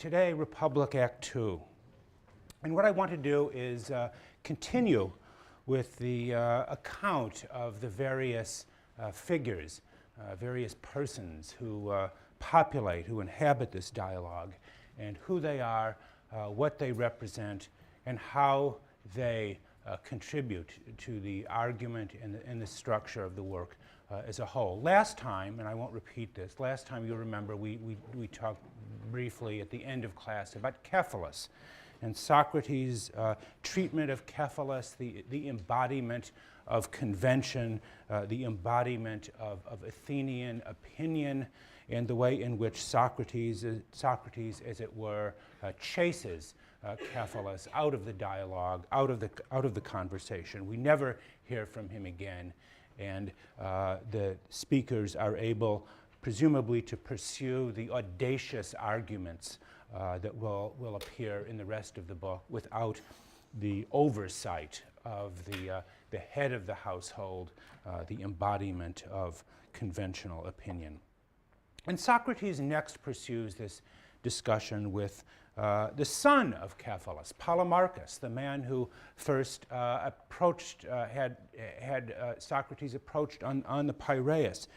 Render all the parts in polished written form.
Today, Republic Act II. And what I want to do is continue with the account of the various figures, various persons who populate, who inhabit this dialogue, and who they are, what they represent, and how they contribute to the argument and the structure of the work as a whole. Last time, and I won't repeat this, last time you remember we talked briefly at the end of class about Cephalus and Socrates' treatment of Cephalus, the embodiment of convention, the embodiment of Athenian opinion, and the way in which Socrates, as it were, chases Cephalus out of the dialogue, out of the conversation. We never hear from him again, and the speakers are able, presumably, to pursue the audacious arguments that will appear in the rest of the book without the oversight of the head of the household, the embodiment of conventional opinion. And Socrates next pursues this discussion with the son of Cephalus, Polemarchus, the man who first approached, had Socrates approached on the Piraeus.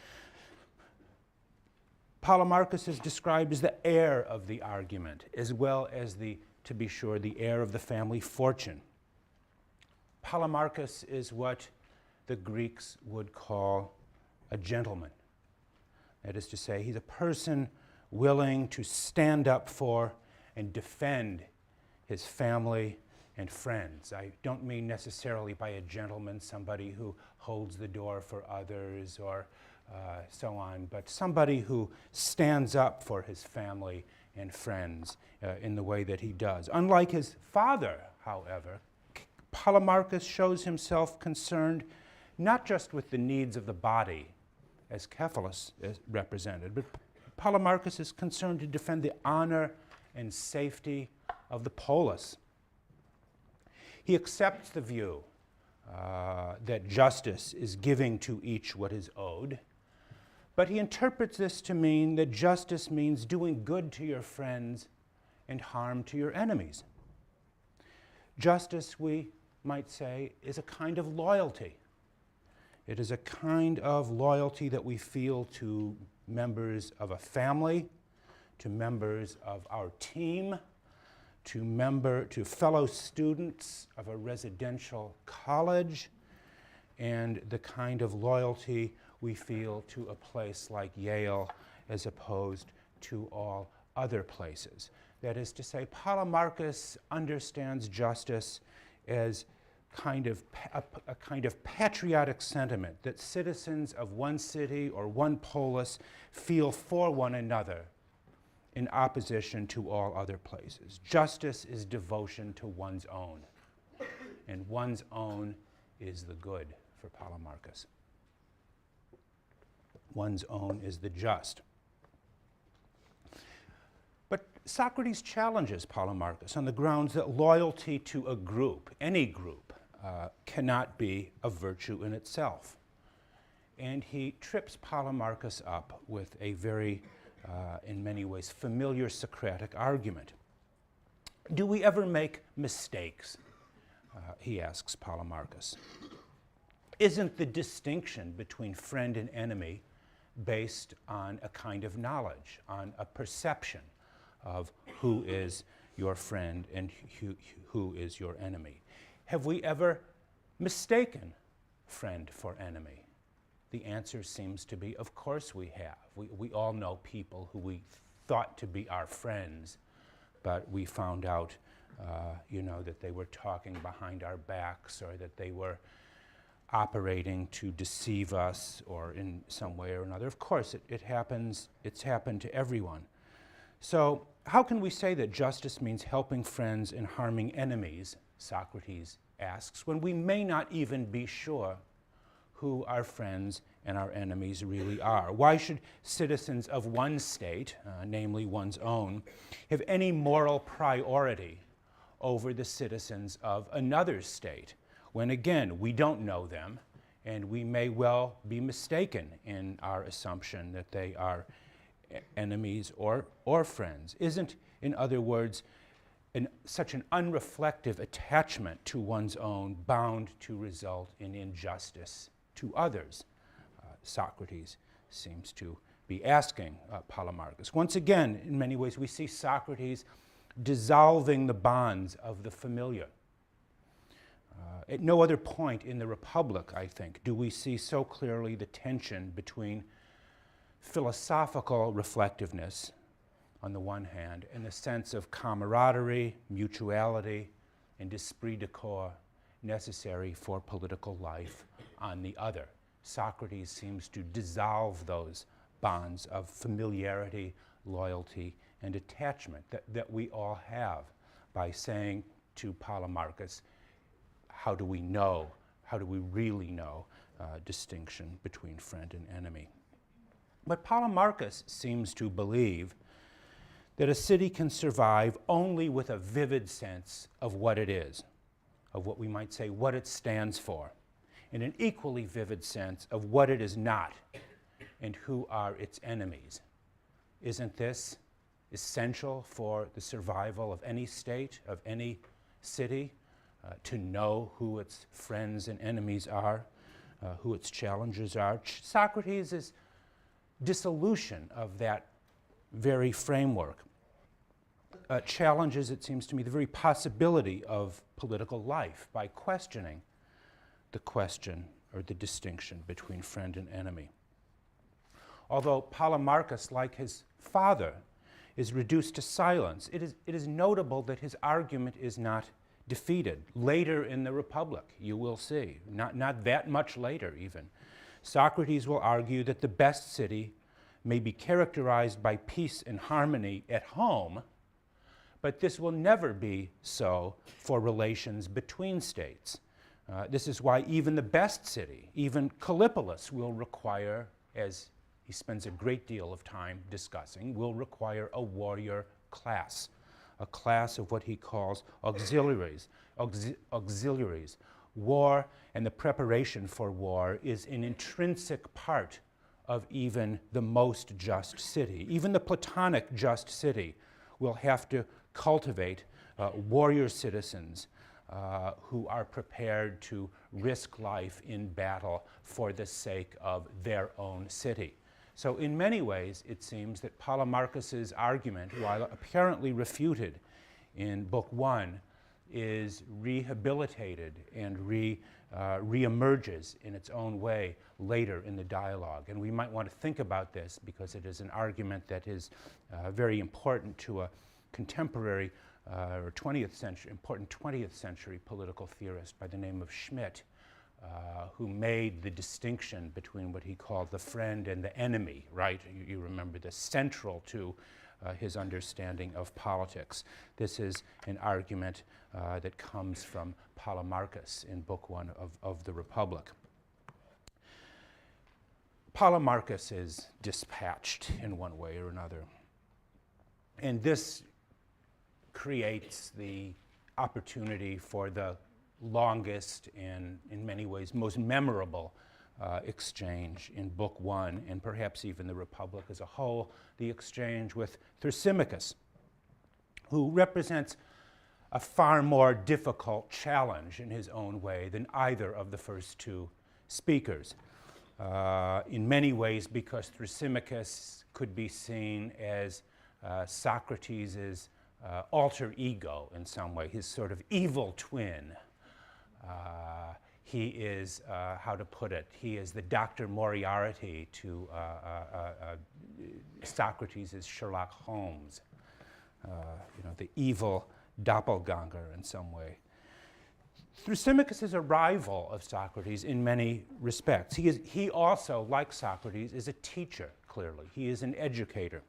Polemarchus is described as the heir of the argument, as well as to be sure, the heir of the family fortune. Polemarchus is what the Greeks would call a gentleman. That is to say, he's a person willing to stand up for and defend his family and friends. I don't mean necessarily by a gentleman somebody who holds the door for others or so on, but somebody who stands up for his family and friends in the way that he does. Unlike his father, however, Polemarchus shows himself concerned not just with the needs of the body, as Cephalus is represented, but Polemarchus is concerned to defend the honor and safety of the polis. He accepts the view that justice is giving to each what is owed, but he interprets this to mean that justice means doing good to your friends and harm to your enemies. Justice, we might say, is a kind of loyalty. It is a kind of loyalty that we feel to members of a family, to members of our team, to fellow students of a residential college, and the kind of loyalty we feel to a place like Yale as opposed to all other places. That is to say, Polemarchus understands justice as a kind of patriotic sentiment that citizens of one city or one polis feel for one another in opposition to all other places. Justice is devotion to one's own, and one's own is the good for Polemarchus. One's own is the just. But Socrates challenges Polemarchus on the grounds that loyalty to a group, any group, cannot be a virtue in itself. And he trips Polemarchus up with a very, in many ways, familiar Socratic argument. Do we ever make mistakes? He asks Polemarchus. Isn't the distinction between friend and enemy based on a kind of knowledge, on a perception of who is your friend and who is your enemy? Have we ever mistaken friend for enemy? The answer seems to be, of course we have. We all know people who we thought to be our friends, but we found out, that they were talking behind our backs, or that they were operating to deceive us, or in some way or another. Of course, it happens. It's happened to everyone. So how can we say that justice means helping friends and harming enemies, Socrates asks, when we may not even be sure who our friends and our enemies really are? Why should citizens of one state, namely one's own, have any moral priority over the citizens of another state, when again, we don't know them, and we may well be mistaken in our assumption that they are enemies or friends? Isn't, in other words, such an unreflective attachment to one's own bound to result in injustice to others? Socrates seems to be asking Polemarchus. Once again, in many ways, we see Socrates dissolving the bonds of the familiar. At no other point in the Republic, I think, do we see so clearly the tension between philosophical reflectiveness on the one hand, and the sense of camaraderie, mutuality, and esprit de corps necessary for political life on the other. Socrates seems to dissolve those bonds of familiarity, loyalty, and attachment that we all have by saying to Polemarchus, how do we really know distinction between friend and enemy? But Polemarchus seems to believe that a city can survive only with a vivid sense of what it is, of what we might say, what it stands for, and an equally vivid sense of what it is not and who are its enemies. Isn't this essential for the survival of any state, of any city, to know who its friends and enemies are, who its challengers are? Socrates' dissolution of that very framework challenges, it seems to me, the very possibility of political life by questioning the question or the distinction between friend and enemy. Although Polemarchus, like his father, is reduced to silence, it is notable that his argument is not defeated. Later in the Republic, you will see, not that much later even, Socrates will argue that the best city may be characterized by peace and harmony at home, but this will never be so for relations between states. This is why even the best city, even Callipolis, will require, as he spends a great deal of time discussing, will require a warrior class, a class of what he calls auxiliaries. War and the preparation for war is an intrinsic part of even the most just city. Even the Platonic just city will have to cultivate warrior citizens who are prepared to risk life in battle for the sake of their own city. So in many ways, it seems that Polemarchus's argument, while apparently refuted in Book 1, is rehabilitated and reemerges in its own way later in the dialogue. And we might want to think about this because it is an argument that is very important to a contemporary or 20th century, important 20th century political theorist by the name of Schmidt, who made the distinction between what he called the friend and the enemy, right? You remember this, central to his understanding of politics. This is an argument that comes from Polemarchus in Book 1 of the Republic. Polemarchus is dispatched in one way or another. And this creates the opportunity for the longest and, in many ways, most memorable exchange in Book 1, and perhaps even the Republic as a whole, the exchange with Thrasymachus, who represents a far more difficult challenge in his own way than either of the first two speakers. In many ways, because Thrasymachus could be seen as Socrates' alter ego in some way, his sort of evil twin. He is, how to put it, he is the Dr. Moriarty to Socrates' Sherlock Holmes, the evil doppelganger in some way. Thrasymachus is a rival of Socrates in many respects. He also, like Socrates, is a teacher, clearly. He is an educator.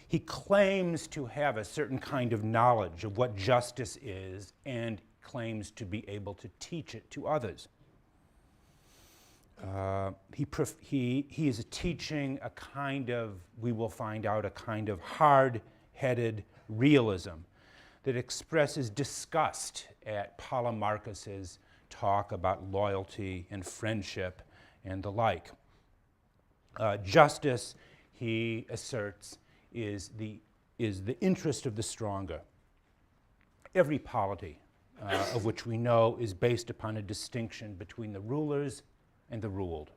He claims to have a certain kind of knowledge of what justice is and claims to be able to teach it to others. He is teaching a kind of, we will find out, a kind of hard-headed realism that expresses disgust at Polemarchus's talk about loyalty and friendship and the like. Justice, he asserts is the interest of the stronger. Every polity of which we know is based upon a distinction between the rulers and the ruled.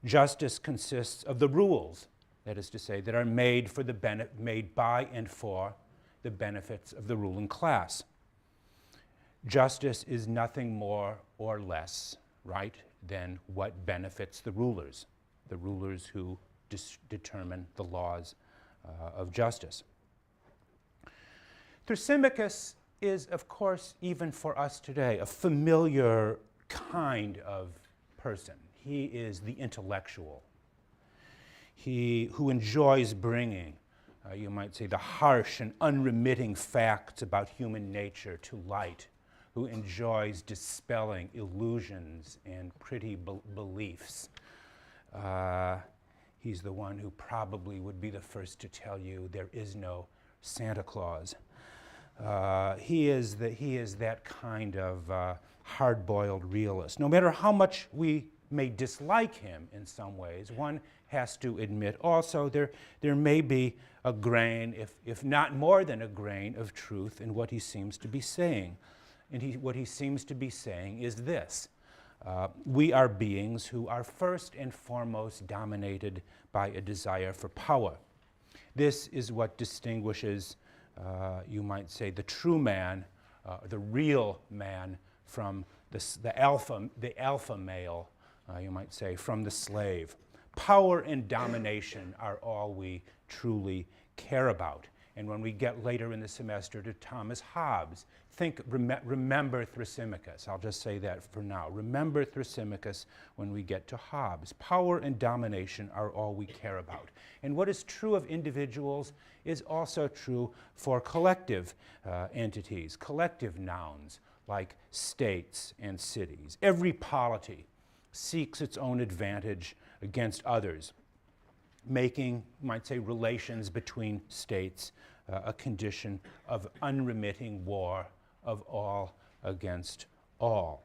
Justice consists of the rules, that is to say, that are made by and for the benefits of the ruling class. Justice is nothing more or less, right, than what benefits the rulers who determine the laws of justice. Thrasymachus is, of course, even for us today, a familiar kind of person. He is the intellectual. He who enjoys bringing, you might say, the harsh and unremitting facts about human nature to light, who enjoys dispelling illusions and pretty beliefs. He's the one who probably would be the first to tell you there is no Santa Claus. He is that kind of hard-boiled realist. No matter how much we may dislike him in some ways, one has to admit also there may be a grain, if not more than a grain, of truth in what he seems to be saying. And what he seems to be saying is this. We are beings who are first and foremost dominated by a desire for power. This is what distinguishes, you might say, the true man, the real man, from the alpha male, you might say, from the slave. Power and domination are all we truly care about. And when we get later in the semester to Thomas Hobbes, remember Thrasymachus. I'll just say that for now. Remember Thrasymachus when we get to Hobbes. Power and domination are all we care about. And what is true of individuals is also true for collective entities, collective nouns like states and cities. Every polity seeks its own advantage against others, making, you might say, relations between states a condition of unremitting war of all against all.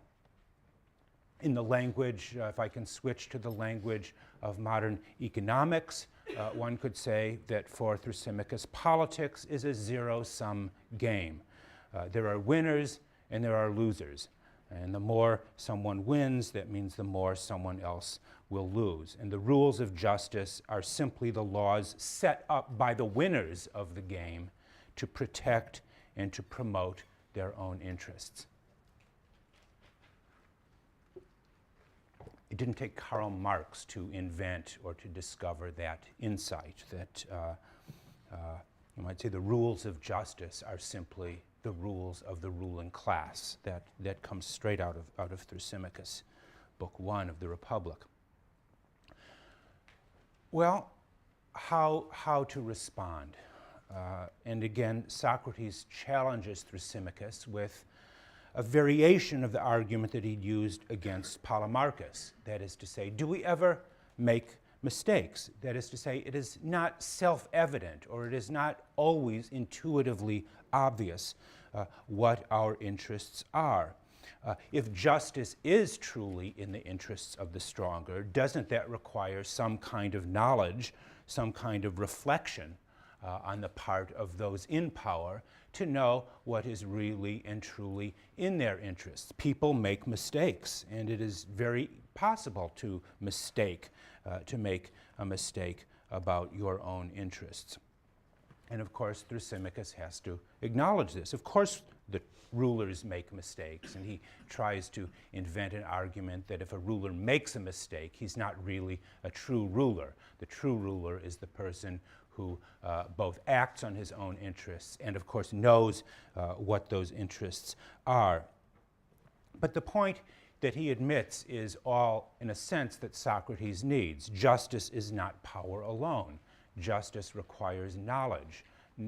In the language, if I can switch to the language of modern economics, one could say that for Thrasymachus, politics is a zero-sum game. There are winners and there are losers. And the more someone wins, that means the more someone else will lose. And the rules of justice are simply the laws set up by the winners of the game to protect and to promote their own interests. It didn't take Karl Marx to invent or to discover that insight, that you might say the rules of justice are simply the rules of the ruling class. That comes straight out of Thrasymachus, Book 1 of the Republic. Well, how to respond? And again, Socrates challenges Thrasymachus with a variation of the argument that he'd used against Polemarchus. That is to say, do we ever make mistakes? That is to say, it is not self-evident, or it is not always intuitively obvious what our interests are. If justice is truly in the interests of the stronger, doesn't that require some kind of knowledge, some kind of reflection on the part of those in power to know what is really and truly in their interests? People make mistakes, and it is very possible to make a mistake about your own interests. And of course, Thrasymachus has to acknowledge this. Of course, the rulers make mistakes, and he tries to invent an argument that if a ruler makes a mistake, he's not really a true ruler. The true ruler is the person who both acts on his own interests and, of course, knows what those interests are. But the point that he admits is all, in a sense, that Socrates needs. Justice is not power alone. Justice requires knowledge.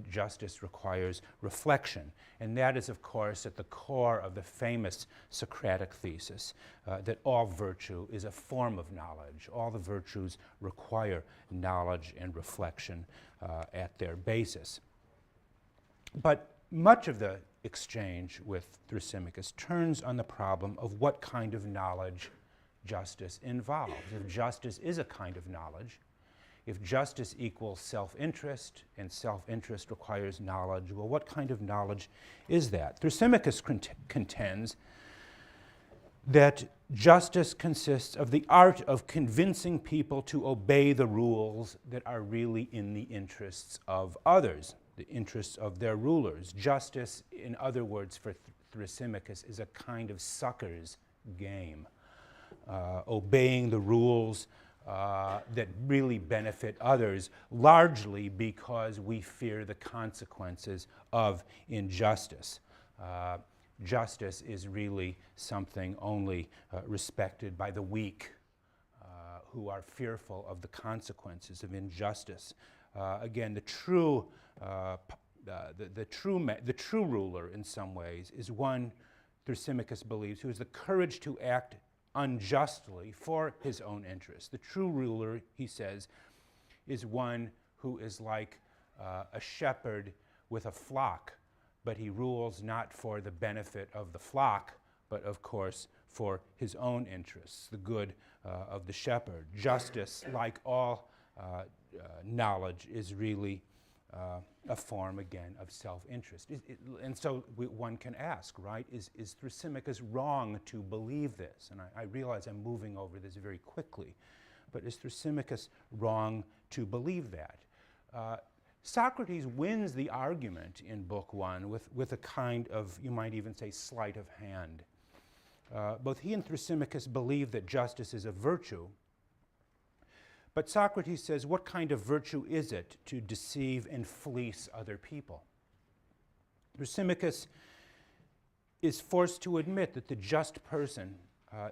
Justice requires reflection. And that is, of course, at the core of the famous Socratic thesis that all virtue is a form of knowledge. All the virtues require knowledge and reflection at their basis. But much of the exchange with Thrasymachus turns on the problem of what kind of knowledge justice involves. If justice is a kind of knowledge, if justice equals self-interest and self-interest requires knowledge, well, what kind of knowledge is that? Thrasymachus contends that justice consists of the art of convincing people to obey the rules that are really in the interests of others, the interests of their rulers. Justice, in other words, for Thrasymachus, is a kind of sucker's game, obeying the rules that really benefit others, largely because we fear the consequences of injustice. Justice is really something only respected by the weak, who are fearful of the consequences of injustice. Again, the true ruler, in some ways, is one, Thrasymachus believes, who has the courage to act unjustly for his own interests. The true ruler, he says, is one who is like a shepherd with a flock, but he rules not for the benefit of the flock, but of course for his own interests, the good of the shepherd. Justice, like all knowledge, is really a form, again, of self-interest. And so one can ask, right, is Thrasymachus wrong to believe this? And I realize I'm moving over this very quickly, but is Thrasymachus wrong to believe that? Socrates wins the argument in Book 1 with a kind of, you might even say, sleight of hand. Both he and Thrasymachus believe that justice is a virtue, but Socrates says, what kind of virtue is it to deceive and fleece other people? Thrasymachus is forced to admit that the just person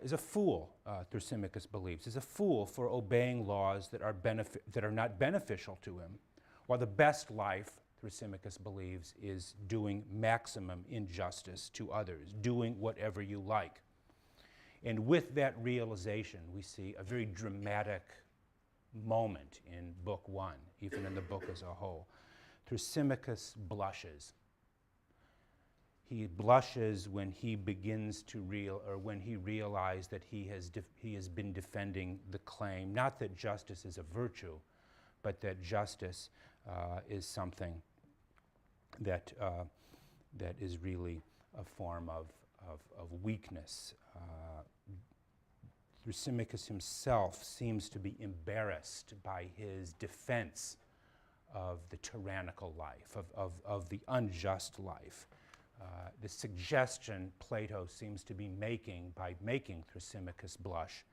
is a fool, Thrasymachus believes, is a fool for obeying laws that are not beneficial to him, while the best life, Thrasymachus believes, is doing maximum injustice to others, doing whatever you like. And with that realization, we see a very dramatic moment in Book 1, even in the book as a whole. Thrasymachus blushes. He blushes when he begins to when he realizes that he has been defending the claim, not that justice is a virtue, but that justice is something that is really a form of weakness. Thrasymachus himself seems to be embarrassed by his defense of the tyrannical life, of the unjust life. The suggestion Plato seems to be making by making Thrasymachus blush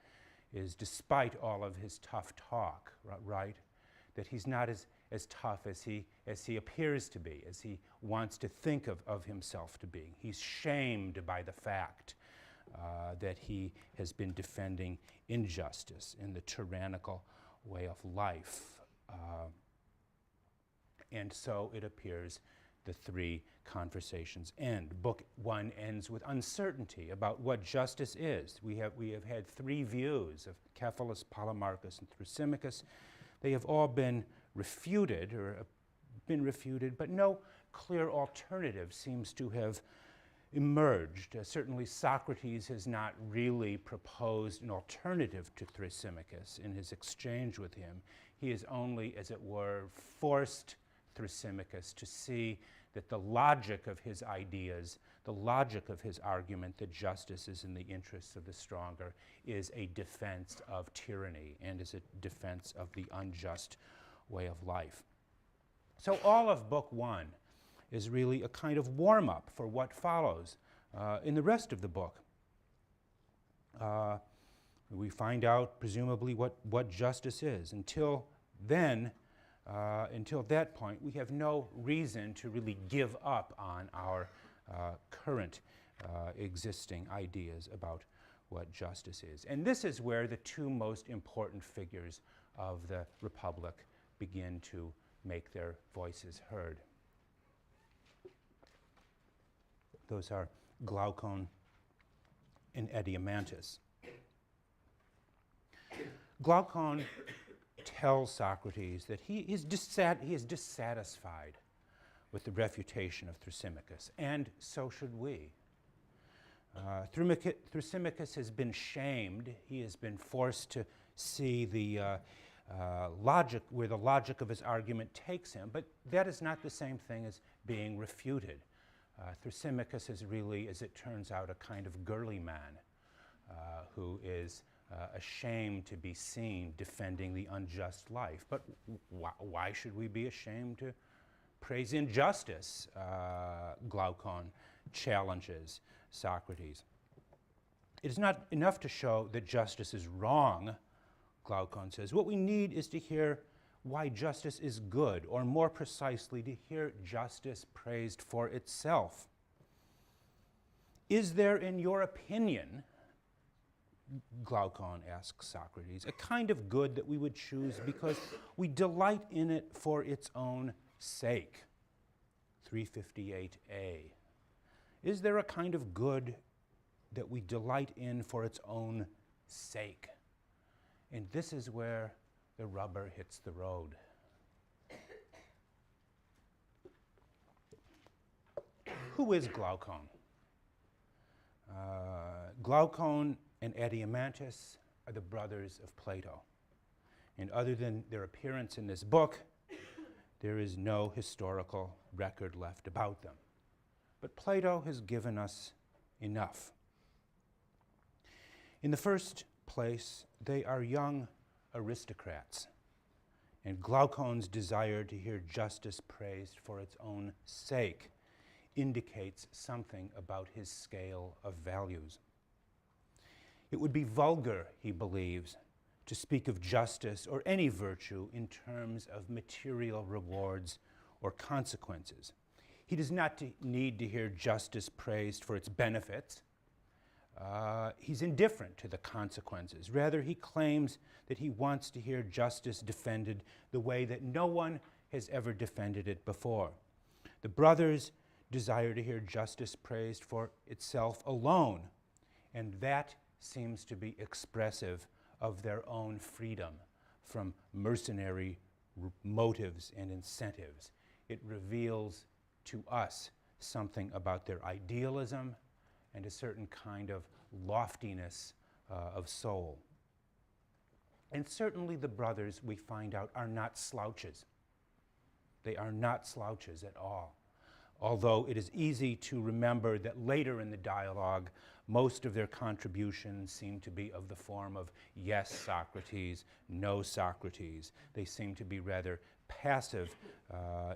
is, despite all of his tough talk, right, that he's not as tough as he appears to be, as he wants to think of himself to be. He's shamed by the fact that he has been defending injustice in the tyrannical way of life. And so it appears the three conversations end. Book 1 ends with uncertainty about what justice is. We have had three views of Cephalus, Polemarchus, and Thrasymachus. They have all been refuted, but no clear alternative seems to have emerged. Certainly Socrates has not really proposed an alternative to Thrasymachus in his exchange with him. He has only, as it were, forced Thrasymachus to see that the logic of his ideas, the logic of his argument that justice is in the interests of the stronger, is a defense of tyranny and is a defense of the unjust way of life. So all of Book 1 is really a kind of warm-up for what follows in the rest of the book. We find out, presumably, what justice is. Until then, until that point, we have no reason to really give up on our current existing ideas about what justice is. And this is where the two most important figures of the Republic begin to make their voices heard. Those are Glaucon and Adeimantus. Glaucon tells Socrates that he is dissatisfied with the refutation of Thrasymachus, and so should we. Thrasymachus has been shamed. He has been forced to see the where the logic of his argument takes him, but that is not the same thing as being refuted. Thrasymachus is really, as it turns out, a kind of girly man who is ashamed to be seen defending the unjust life. But why should we be ashamed to praise injustice? Glaucon challenges Socrates. It is not enough to show that justice is wrong, Glaucon says. What we need is to hear why justice is good, or more precisely, to hear justice praised for itself. Is there, in your opinion, Glaucon asks Socrates, a kind of good that we would choose because we delight in it for its own sake? 358a. Is there a kind of good that we delight in for its own sake? And this is where the rubber hits the road. Who is Glaucon? Glaucon and Adeimantus are the brothers of Plato. And other than their appearance in this book, there is no historical record left about them. But Plato has given us enough. In the first place, they are young aristocrats, and Glaucon's desire to hear justice praised for its own sake indicates something about his scale of values. It would be vulgar, he believes, to speak of justice or any virtue in terms of material rewards or consequences. He does not need to hear justice praised for its benefits. He's indifferent to the consequences. Rather, he claims that he wants to hear justice defended the way that no one has ever defended it before. The brothers desire to hear justice praised for itself alone, and that seems to be expressive of their own freedom from mercenary motives and incentives. It reveals to us something about their idealism and a certain kind of loftiness of soul. And certainly the brothers, we find out, are not slouches. They are not slouches at all. Although it is easy to remember that later in the dialogue, most of their contributions seem to be of the form of yes, Socrates, no, Socrates. They seem to be rather passive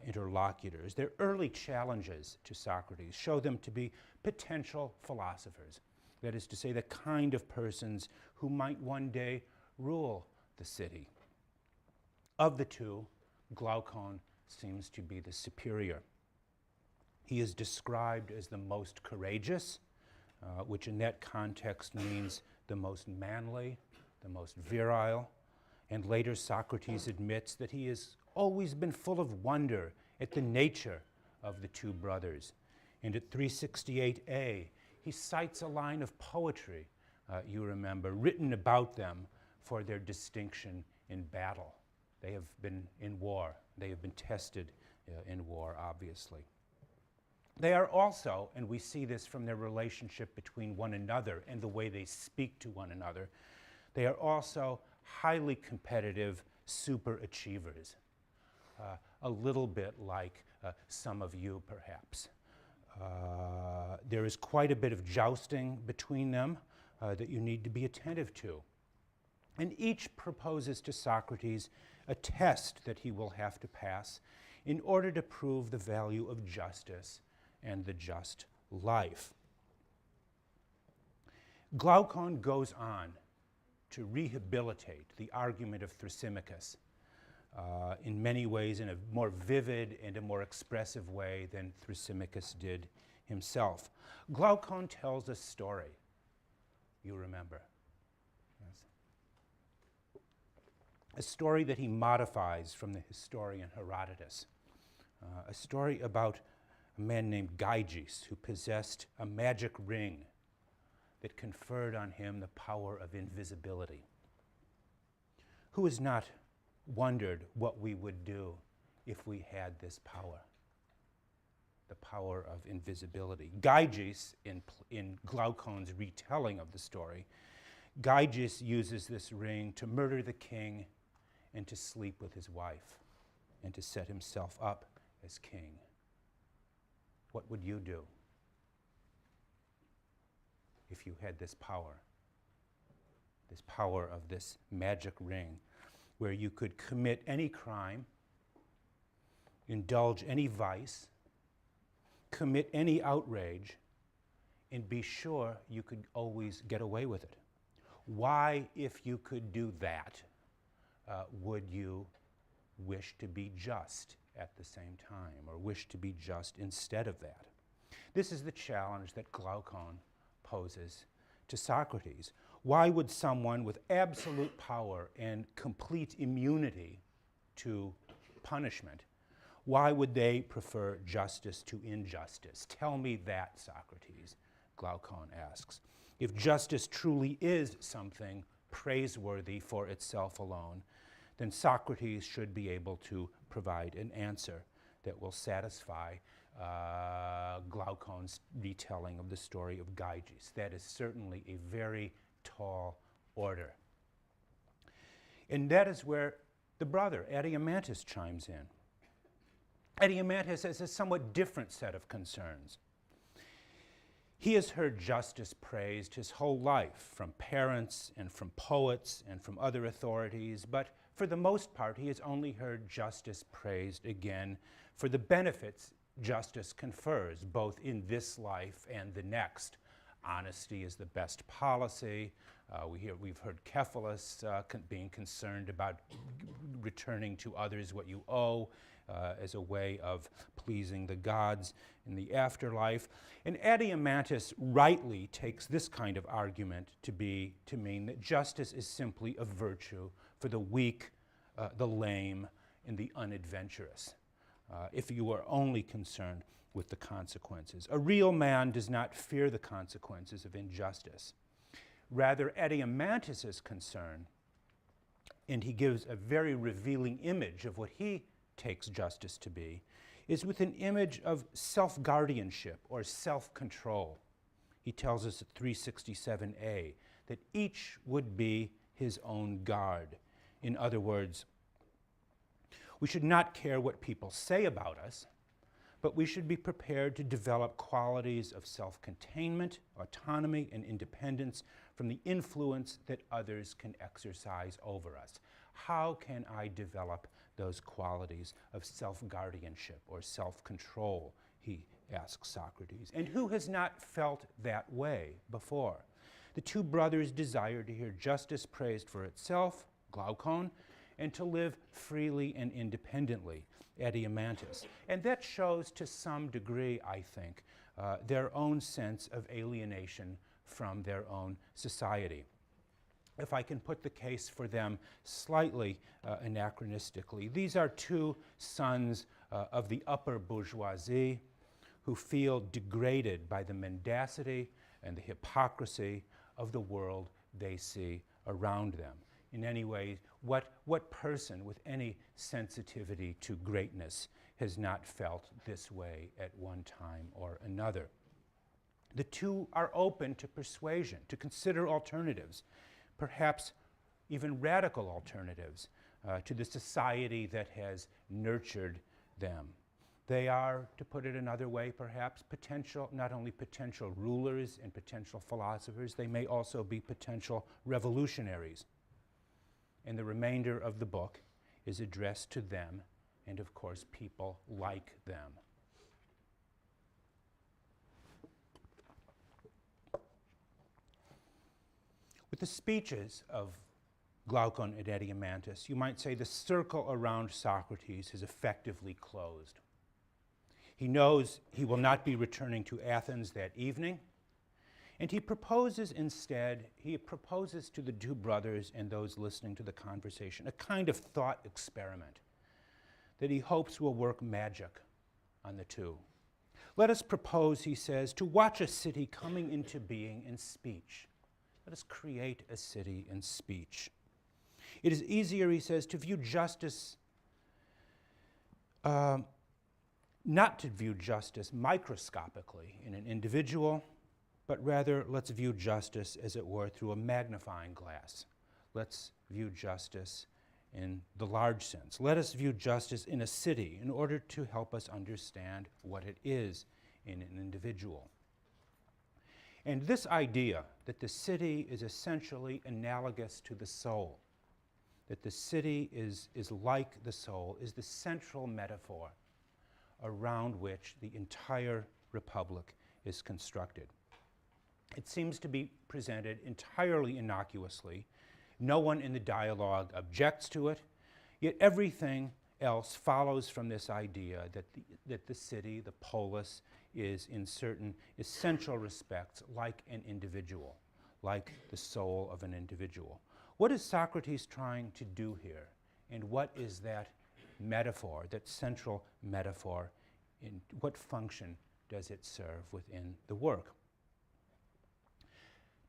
interlocutors. Their early challenges to Socrates show them to be potential philosophers. That is to say, the kind of persons who might one day rule the city. Of the two, Glaucon seems to be the superior. He is described as the most courageous, which in that context means the most manly, the most virile. And later Socrates admits that he has always been full of wonder at the nature of the two brothers. And at 368a, he cites a line of poetry, you remember, written about them for their distinction in battle. They have been in war. They have been tested in war, obviously. They are also, and we see this from their relationship between one another and the way they speak to one another, they are also highly competitive superachievers, a little bit like some of you, perhaps. There is quite a bit of jousting between them that you need to be attentive to. And each proposes to Socrates a test that he will have to pass in order to prove the value of justice and the just life. Glaucon goes on to rehabilitate the argument of Thrasymachus in many ways in a more vivid and a more expressive way than Thrasymachus did himself. Glaucon tells a story, you remember. Yes. A story that he modifies from the historian Herodotus, a story about a man named Gyges who possessed a magic ring that conferred on him the power of invisibility. Who has not wondered what we would do if we had this power? The power of invisibility. Gyges, in Glaucon's retelling of the story, Gyges uses this ring to murder the king and to sleep with his wife and to set himself up as king. What would you do if you had this power of this magic ring where you could commit any crime, indulge any vice, commit any outrage, and be sure you could always get away with it? Why, if you could do that, would you wish to be just at the same time, or wish to be just instead of that? This is the challenge that Glaucon poses to Socrates. Why would someone with absolute power and complete immunity to punishment, why would they prefer justice to injustice? Tell me that, Socrates, Glaucon asks. If justice truly is something praiseworthy for itself alone, then Socrates should be able to provide an answer that will satisfy Glaucon's retelling of the story of Gyges. That is certainly a very tall order. And that is where the brother, Adeimantus, chimes in. Adeimantus has a somewhat different set of concerns. He has heard justice praised his whole life from parents and from poets and from other authorities, but for the most part, he has only heard justice praised again for the benefits justice confers, both in this life and the next. Honesty is the best policy. We've heard Cephalus being concerned about returning to others what you owe as a way of pleasing the gods in the afterlife. And Adeimantus rightly takes this kind of argument to mean that justice is simply a virtue for the weak, the lame, and the unadventurous, if you are only concerned with the consequences. A real man does not fear the consequences of injustice. Rather, Adeimantus's concern, and he gives a very revealing image of what he takes justice to be, is with an image of self-guardianship or self-control. He tells us at 367a that each would be his own guard. In other words, we should not care what people say about us, but we should be prepared to develop qualities of self-containment, autonomy, and independence from the influence that others can exercise over us. How can I develop those qualities of self-guardianship or self-control, he asks Socrates. And who has not felt that way before? The two brothers desire to hear justice praised for itself, Glaucon, and to live freely and independently, Adeimantus. And that shows to some degree, I think, their own sense of alienation from their own society. If I can put the case for them slightly anachronistically, these are two sons of the upper bourgeoisie who feel degraded by the mendacity and the hypocrisy of the world they see around them. In any way, what person with any sensitivity to greatness has not felt this way at one time or another? The two are open to persuasion, to consider alternatives, perhaps even radical alternatives to the society that has nurtured them. They are, to put it another way, perhaps not only potential rulers and potential philosophers, they may also be potential revolutionaries. And the remainder of the book is addressed to them and, of course, people like them. With the speeches of Glaucon and Adeimantus, you might say the circle around Socrates is effectively closed. He knows he will not be returning to Athens that evening, and he proposes instead, to the two brothers and those listening to the conversation, a kind of thought experiment that he hopes will work magic on the two. Let us propose, he says, to watch a city coming into being in speech. Let us create a city in speech. It is easier, he says, to view justice, not to view justice microscopically in an individual, but rather let's view justice, as it were, through a magnifying glass. Let's view justice in the large sense. Let us view justice in a city in order to help us understand what it is in an individual. And this idea that the city is essentially analogous to the soul, that the city is like the soul, is the central metaphor around which the entire republic is constructed. It seems to be presented entirely innocuously. No one in the dialogue objects to it, yet everything else follows from this idea that the city, the polis, is in certain essential respects like an individual, like the soul of an individual. What is Socrates trying to do here? And what is that metaphor, that central metaphor? In what function does it serve within the work?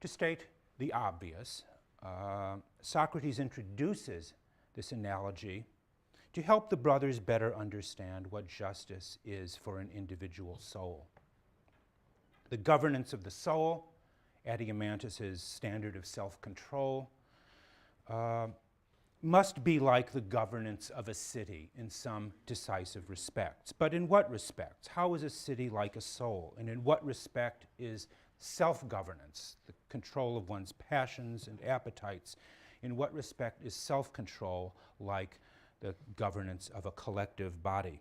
To state the obvious, Socrates introduces this analogy to help the brothers better understand what justice is for an individual soul. The governance of the soul, Adiamantus's standard of self-control, must be like the governance of a city in some decisive respects. But in what respects? How is a city like a soul? And in what respect is self-governance, the control of one's passions and appetites, in what respect is self-control like the governance of a collective body?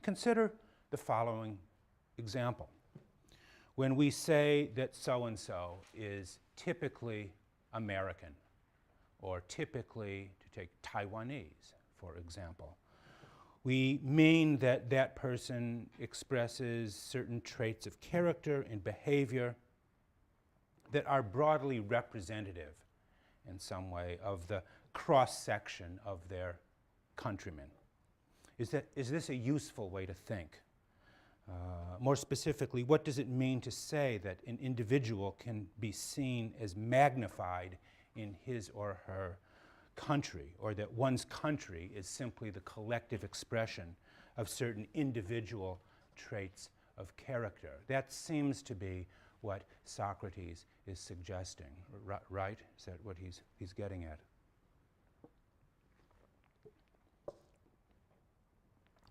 Consider the following example. When we say that so-and-so is typically American, or typically, to take Taiwanese, for example, we mean that that person expresses certain traits of character and behavior that are broadly representative in some way of the cross-section of their countrymen. Is this a useful way to think? More specifically, what does it mean to say that an individual can be seen as magnified in his or her country, or that one's country is simply the collective expression of certain individual traits of character? That seems to be what Socrates is suggesting, right? Is that what he's getting at?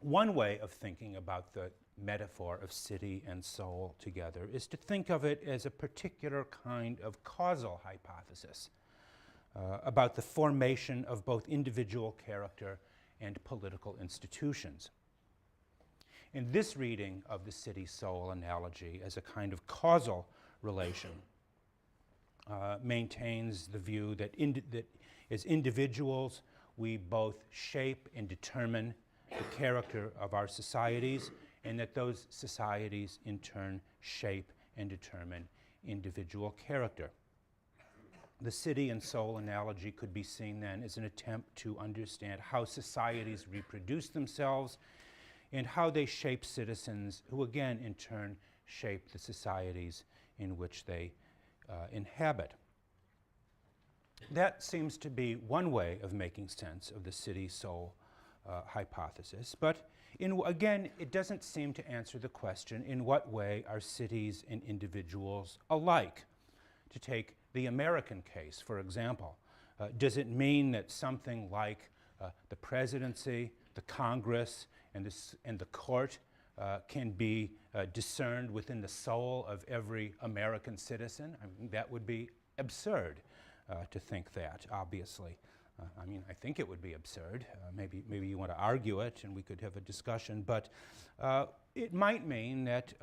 One way of thinking about the metaphor of city and soul together is to think of it as a particular kind of causal hypothesis about the formation of both individual character and political institutions. And this reading of the city-soul analogy as a kind of causal relation maintains the view that as individuals we both shape and determine the character of our societies, and that those societies in turn shape and determine individual character. The city and soul analogy could be seen then as an attempt to understand how societies reproduce themselves and how they shape citizens who again in turn shape the societies in which they inhabit. That seems to be one way of making sense of the city-soul hypothesis, but again, it doesn't seem to answer the question, in what way are cities and individuals alike? To take the American case, for example, does it mean that something like the presidency, the Congress, and the court can be discerned within the soul of every American citizen? I mean, that would be absurd to think that, obviously. I mean, I think it would be absurd. Maybe you want to argue it and we could have a discussion, but it might mean that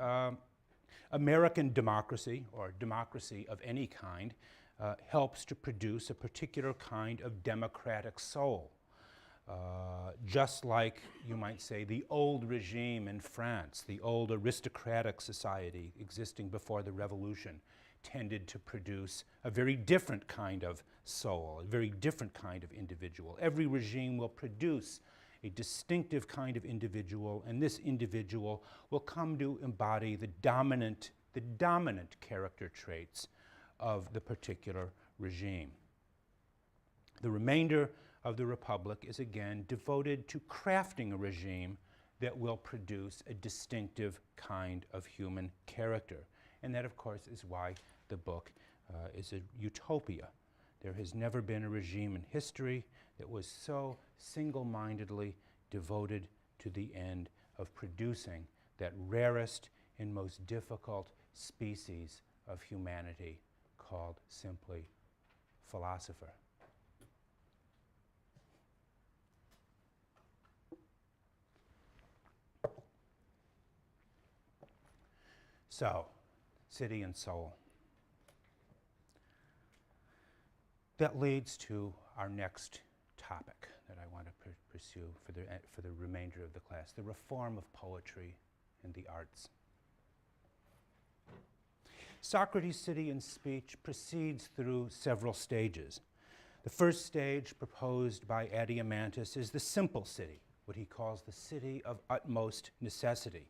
American democracy, or democracy of any kind, helps to produce a particular kind of democratic soul. Just like, you might say, the old regime in France, the old aristocratic society existing before the Revolution, tended to produce a very different kind of soul, a very different kind of individual. Every regime will produce a distinctive kind of individual, and this individual will come to embody the dominant character traits of the particular regime. The remainder of the Republic is again devoted to crafting a regime that will produce a distinctive kind of human character. And that, of course, is why the book is a utopia, There has never been a regime in history that was so single-mindedly devoted to the end of producing that rarest and most difficult species of humanity called simply philosopher. So, city and soul. That leads to our next topic that I want to pursue for the remainder of the class, the reform of poetry and the arts. Socrates' city and speech proceeds through several stages. The first stage proposed by Adimantus is the simple city, what he calls the city of utmost necessity.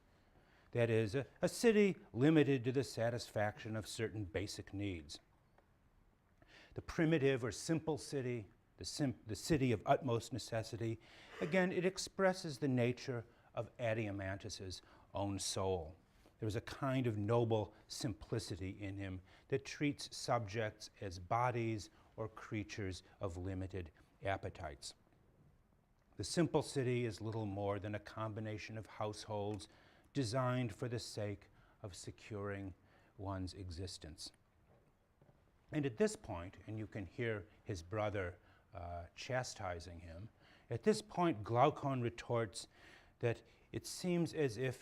That is, a city limited to the satisfaction of certain basic needs. The primitive or simple city, the city of utmost necessity, again, it expresses the nature of Adimantus's own soul. There's a kind of noble simplicity in him that treats subjects as bodies or creatures of limited appetites. The simple city is little more than a combination of households designed for the sake of securing one's existence. And at this point, and you can hear his brother chastising him, at this point Glaucon retorts that it seems as if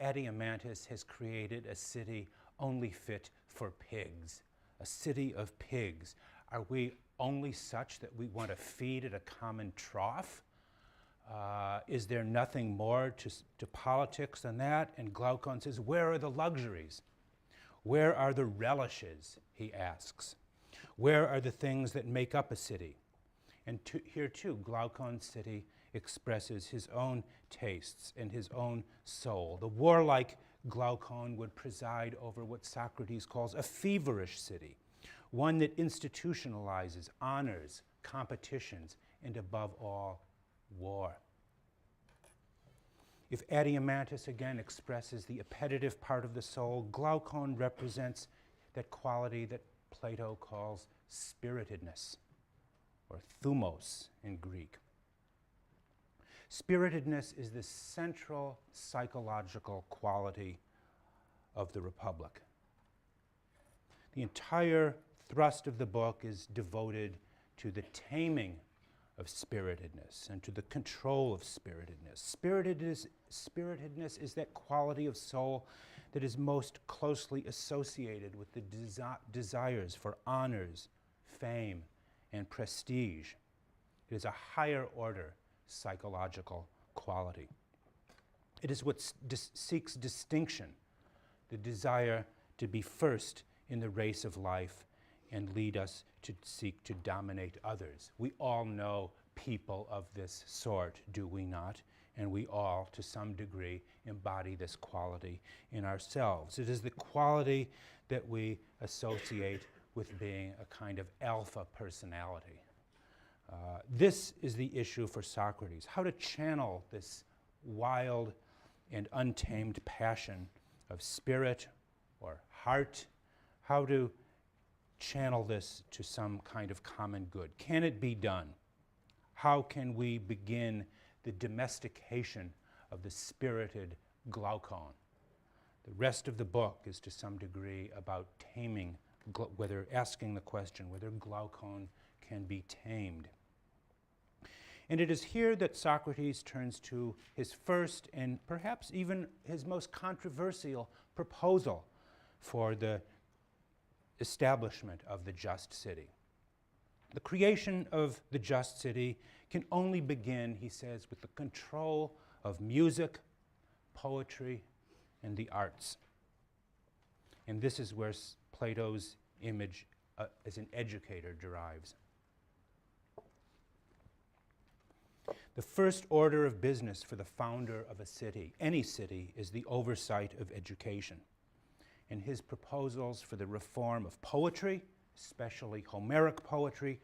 Adimantus has created a city only fit for pigs, a city of pigs. Are we only such that we want to feed at a common trough? Is there nothing more to politics than that? And Glaucon says, where are the luxuries? Where are the relishes, he asks. Where are the things that make up a city? And here too, Glaucon's city expresses his own tastes and his own soul. The warlike Glaucon would preside over what Socrates calls a feverish city, one that institutionalizes honors, competitions, and above all, war. If Adimantus again expresses the appetitive part of the soul, Glaucon represents that quality that Plato calls spiritedness, or thumos in Greek. Spiritedness is the central psychological quality of the Republic. The entire thrust of the book is devoted to the taming of spiritedness and to the control of spiritedness. Spiritedness is that quality of soul that is most closely associated with the desires for honors, fame, and prestige. It is a higher order psychological quality. It is what seeks distinction, the desire to be first in the race of life and lead us to seek to dominate others. We all know people of this sort, do we not? And we all, to some degree, embody this quality in ourselves. It is the quality that we associate with being a kind of alpha personality. This is the issue for Socrates, how to channel this wild and untamed passion of spirit or heart, how to channel this to some kind of common good. Can it be done? How can we begin the domestication of the spirited Glaucon? The rest of the book is to some degree about taming, asking the question whether Glaucon can be tamed. And it is here that Socrates turns to his first and perhaps even his most controversial proposal for the establishment of the just city. The creation of the just city can only begin, he says, with the control of music, poetry, and the arts. And this is where Plato's image as an educator derives. The first order of business for the founder of a city, any city, is the oversight of education. And his proposals for the reform of poetry, especially Homeric poetry,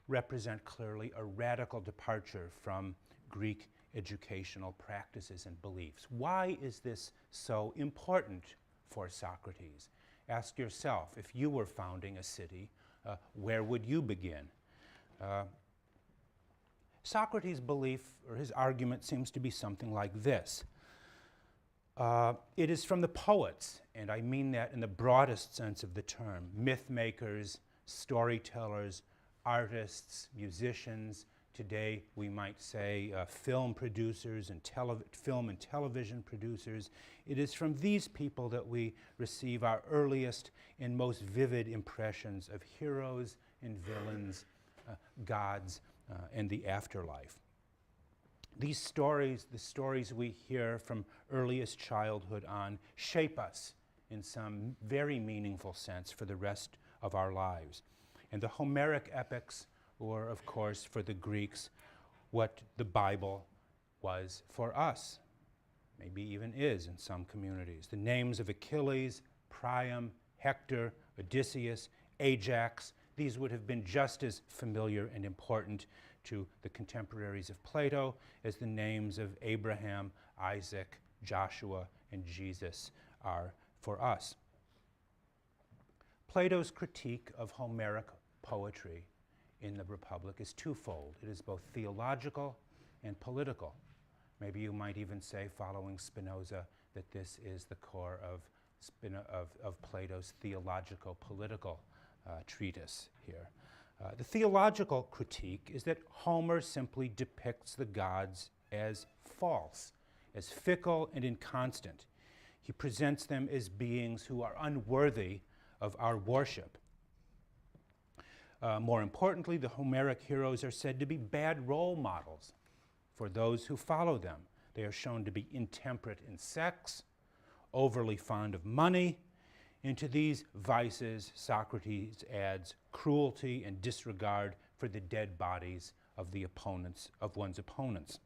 represent clearly a radical departure from Greek educational practices and beliefs. Why is this so important for Socrates? Ask yourself, if you were founding a city, where would you begin? Socrates' belief, or his argument, seems to be something like this. It is from the poets, and I mean that in the broadest sense of the term, myth makers, storytellers, artists, musicians. Today we might say film producers and film and television producers. It is from these people that we receive our earliest and most vivid impressions of heroes and villains, gods, and the afterlife. These stories, the stories we hear from earliest childhood on, shape us in some very meaningful sense for the rest of our lives. And the Homeric epics were, of course, for the Greeks, what the Bible was for us, maybe even is in some communities. The names of Achilles, Priam, Hector, Odysseus, Ajax, these would have been just as familiar and important to the contemporaries of Plato as the names of Abraham, Isaac, Joshua, and Jesus are for us. Plato's critique of Homeric poetry in the Republic is twofold. It is both theological and political. Maybe you might even say, following Spinoza, that this is the core of Plato's theological-political treatise here. The theological critique is that Homer simply depicts the gods as false, as fickle and inconstant. He presents them as beings who are unworthy of our worship. More importantly, the Homeric heroes are said to be bad role models for those who follow them. They are shown to be intemperate in sex, overly fond of money, and to these vices, Socrates adds cruelty and disregard for the dead bodies of the opponents, of one's opponents.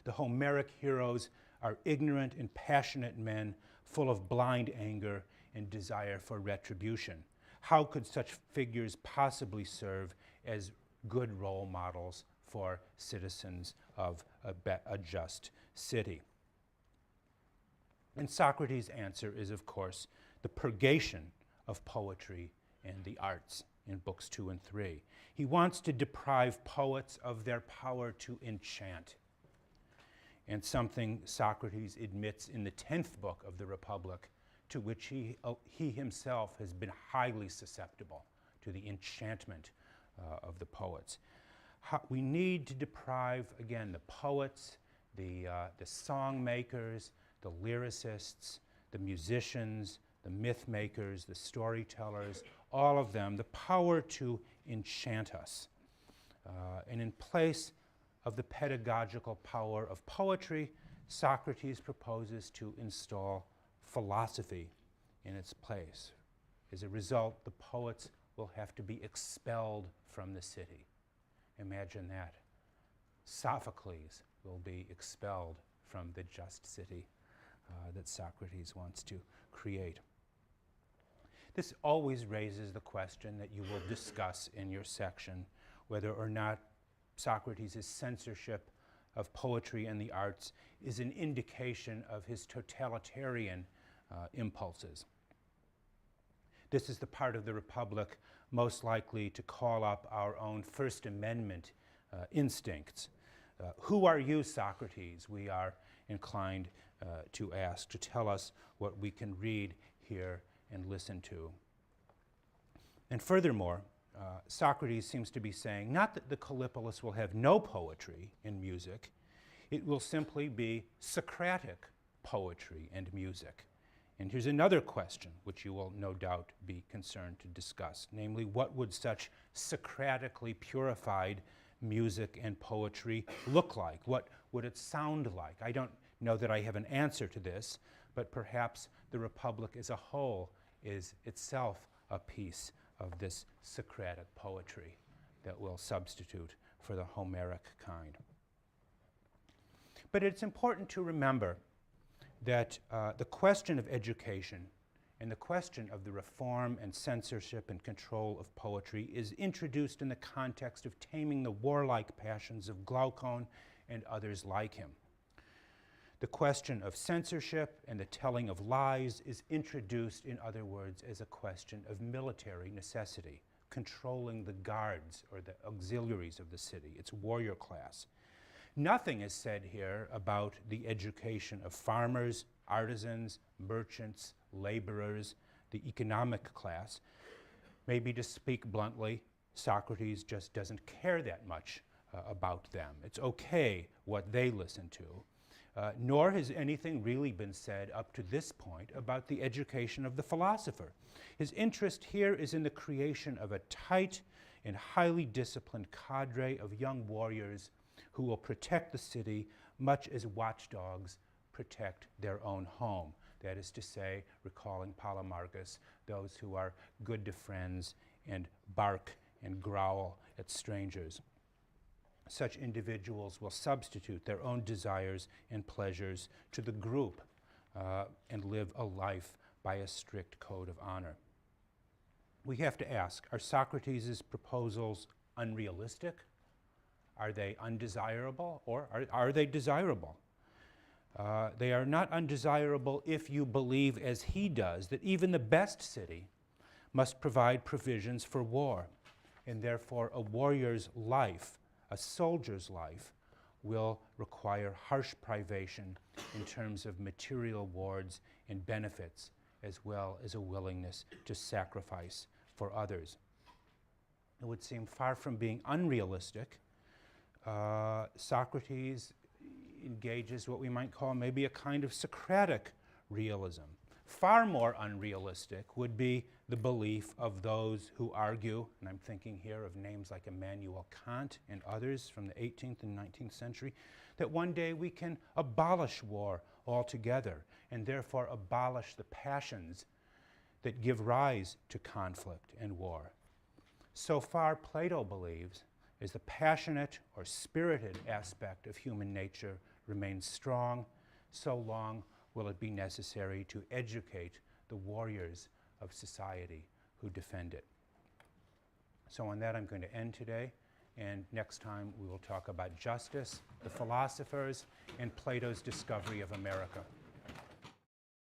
The Homeric heroes are ignorant and passionate men full of blind anger and desire for retribution. How could such figures possibly serve as good role models for citizens of a just city? And Socrates' answer is, of course, the purgation of poetry and the arts in books 2 and 3. He wants to deprive poets of their power to enchant. And something Socrates admits in the 10th book of the Republic, to which he himself has been highly susceptible to the enchantment of the poets. We need to deprive, again, the poets, the song makers, the lyricists, the musicians, the myth makers, the storytellers, all of them, the power to enchant us. And in place of the pedagogical power of poetry, Socrates proposes to install philosophy in its place. As a result, the poets will have to be expelled from the city. Imagine that. Sophocles will be expelled from the just city that Socrates wants to create. This always raises the question that you will discuss in your section, whether or not Socrates' censorship of poetry and the arts is an indication of his totalitarian impulses. This is the part of the Republic most likely to call up our own First Amendment instincts. Who are you, Socrates? We are inclined to ask, to tell us what we can read, hear, and listen to. And furthermore, Socrates seems to be saying not that the Kallipolis will have no poetry and music, it will simply be Socratic poetry and music. And here's another question which you will no doubt be concerned to discuss, namely, what would such Socratically purified music and poetry look like? What would it sound like? I don't know that I have an answer to this, but perhaps the Republic as a whole is itself a piece of this Socratic poetry that will substitute for the Homeric kind. But it's important to remember that the question of education and the question of the reform and censorship and control of poetry is introduced in the context of taming the warlike passions of Glaucon and others like him. The question of censorship and the telling of lies is introduced, in other words, as a question of military necessity, controlling the guards or the auxiliaries of the city, its warrior class. Nothing is said here about the education of farmers, artisans, merchants, laborers, the economic class. Maybe to speak bluntly, Socrates just doesn't care that much about them. It's okay what they listen to. Nor has anything really been said up to this point about the education of the philosopher. His interest here is in the creation of a tight and highly disciplined cadre of young warriors who will protect the city much as watchdogs protect their own home. That is to say, recalling Polemarchus, those who are good to friends and bark and growl at strangers. Such individuals will substitute their own desires and pleasures to the group and live a life by a strict code of honor. We have to ask, are Socrates' proposals unrealistic? Are they undesirable, or are they desirable? They are not undesirable if you believe, as he does, that even the best city must provide provisions for war, and therefore a warrior's life, a soldier's life, will require harsh privation in terms of material rewards and benefits, as well as a willingness to sacrifice for others. It would seem far from being unrealistic. Socrates engages what we might call maybe a kind of Socratic realism. Far more unrealistic would be the belief of those who argue, and I'm thinking here of names like Immanuel Kant and others from the 18th and 19th century, that one day we can abolish war altogether and therefore abolish the passions that give rise to conflict and war. So far, Plato believes, as the passionate or spirited aspect of human nature remains strong, so long will it be necessary to educate the warriors of society who defend it. So on that, I'm going to end today, and next time we will talk about justice, the philosophers, and Plato's discovery of America.